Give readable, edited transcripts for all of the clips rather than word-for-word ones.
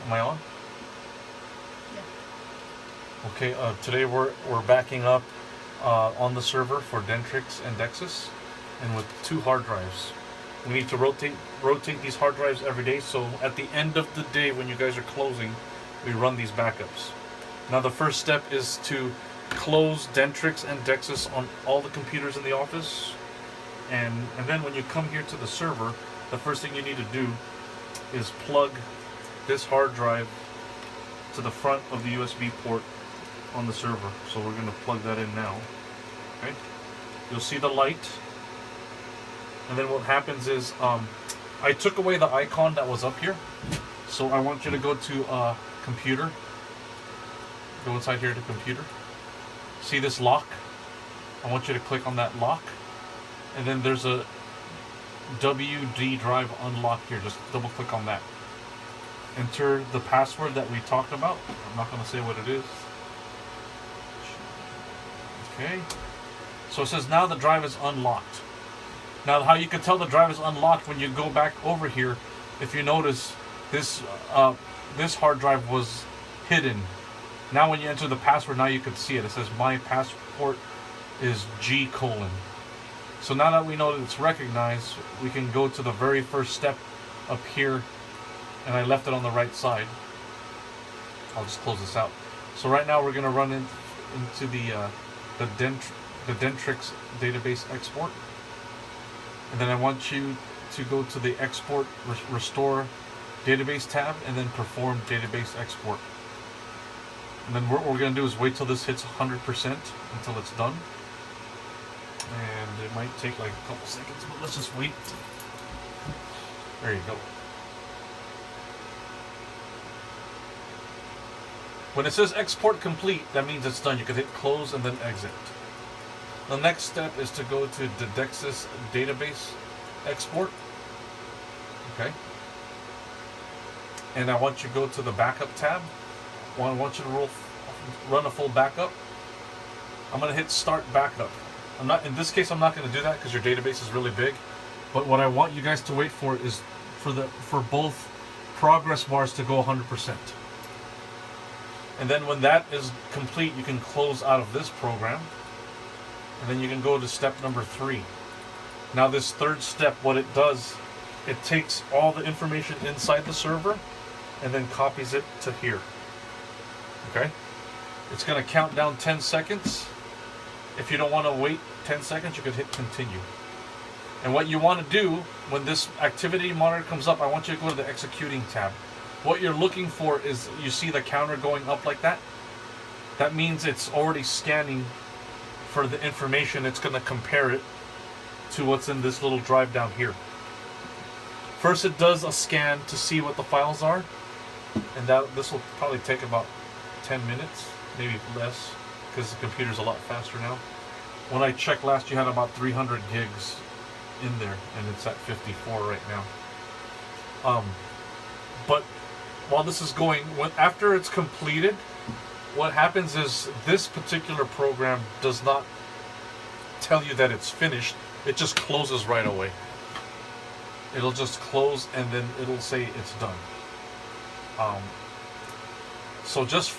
Am I on? Yeah. Okay. Today we're backing up on the server for Dentrix and Dexys, and with 2 hard drives. We need to rotate these hard drives every day. So at the end of the day, when you guys are closing, we run these backups. Now the first step is to close Dentrix and Dexys on all the computers in the office, and then when you come here to the server, the first thing you need to do is plug this hard drive to the front of the USB port on the server. So we're going to plug that in now. Okay, you'll see the light, and then what happens is I took away the icon that was up here, so I want you to go to computer. Go inside here to computer. See this lock? I want you to click on that lock, and then there's a WD drive unlock here. Just double click on that. Enter the password that we talked about. I'm not going to say what it is. Okay. So it says now the drive is unlocked. Now how you can tell the drive is unlocked, when you go back over here, if you notice this this hard drive was hidden. Now when you enter the password, now you can see it. It says my passport is G:. So now that we know that it's recognized, we can go to the very first step up here, and I left it on the right side. I'll just close this out. So right now we're going to run into the Dentrix database export, and then I want you to go to the export restore database tab, and then perform database export. And then what we're going to do is wait till this hits 100% until it's done. And it might take like a couple seconds, but let's just wait. There you go. When it says export complete, that means it's done. You can hit close and then exit. The next step is to go to the Dexys database export. Okay. And I want you to go to the backup tab. I want you to run a full backup. I'm going to hit start backup. In this case, I'm not going to do that because your database is really big. But what I want you guys to wait for is for both progress bars to go 100%. And then when that is complete, you can close out of this program. And then you can go to step number 3. Now this third step, what it does, it takes all the information inside the server and then copies it to here. Okay? It's going to count down 10 seconds. If you don't want to wait 10 seconds, you could hit continue. And what you want to do when this activity monitor comes up, I want you to go to the executing tab. What you're looking for is, you see the counter going up like that? That means it's already scanning for the information. It's going to compare it to what's in this little drive down here. First it does a scan to see what the files are, and this will probably take about 10 minutes, maybe less, because the computer's a lot faster now. When I checked last, you had about 300 gigs in there, and it's at 54 right now. But while this is going, after it's completed, what happens is this particular program does not tell you that it's finished. It just closes right away. It'll just close, and then it'll say it's done. So just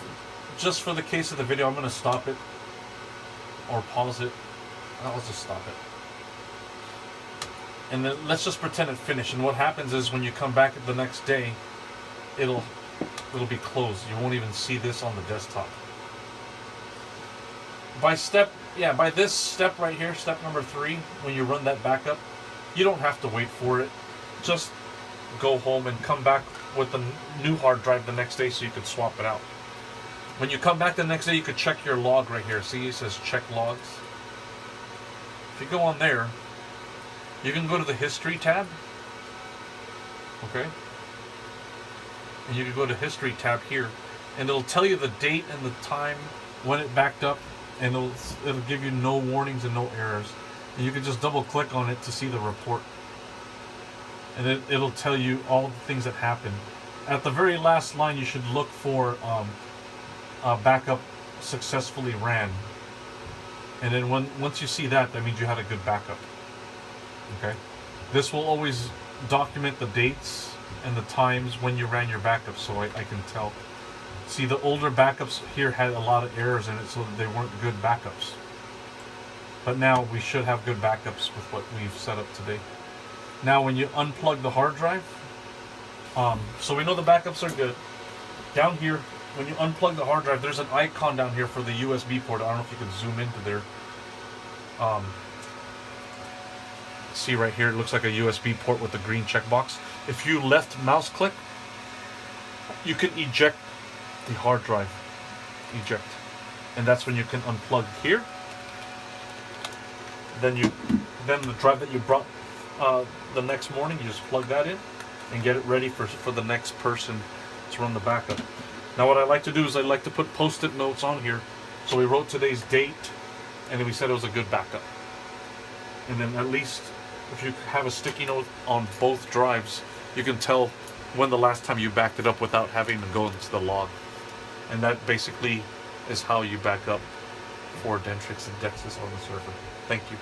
for the case of the video, I'm going to stop it or pause it. I'll just stop it. And then let's just pretend it finished. And what happens is when you come back the next day, it'll be closed. You won't even see this on the desktop. By this step right here, step number 3, when you run that backup, you don't have to wait for it. Just go home and come back with a new hard drive the next day so you can swap it out. When you come back the next day, you could check your log right here. See, it says check logs. If you go on there, you can go to the history tab. Okay? And you can go to history tab here, and it'll tell you the date and the time when it backed up, and it'll give you no warnings and no errors. And you can just double click on it to see the report. And it'll tell you all the things that happened. At the very last line, you should look for backup successfully ran. And then once you see that, that means you had a good backup. Okay? This will always document the dates and the times when you ran your backups, so I can tell. See, the older backups here had a lot of errors in it, so that they weren't good backups. But now we should have good backups with what we've set up today. Now when you unplug the hard drive, so we know the backups are good. Down here, when you unplug the hard drive, there's an icon down here for the USB port. I don't know if you can zoom into there. See right here, it looks like a USB port with a green checkbox. If you left mouse click, you can eject the hard drive. Eject. And that's when you can unplug here. Then the drive that you brought the next morning, you just plug that in and get it ready for the next person to run the backup. Now what I like to do is I like to put post-it notes on here. So we wrote today's date, and then we said it was a good backup. And then at least if you have a sticky note on both drives, you can tell when the last time you backed it up without having to go into the log. And that basically is how you back up for Dentrix and Dexys on the server. Thank you.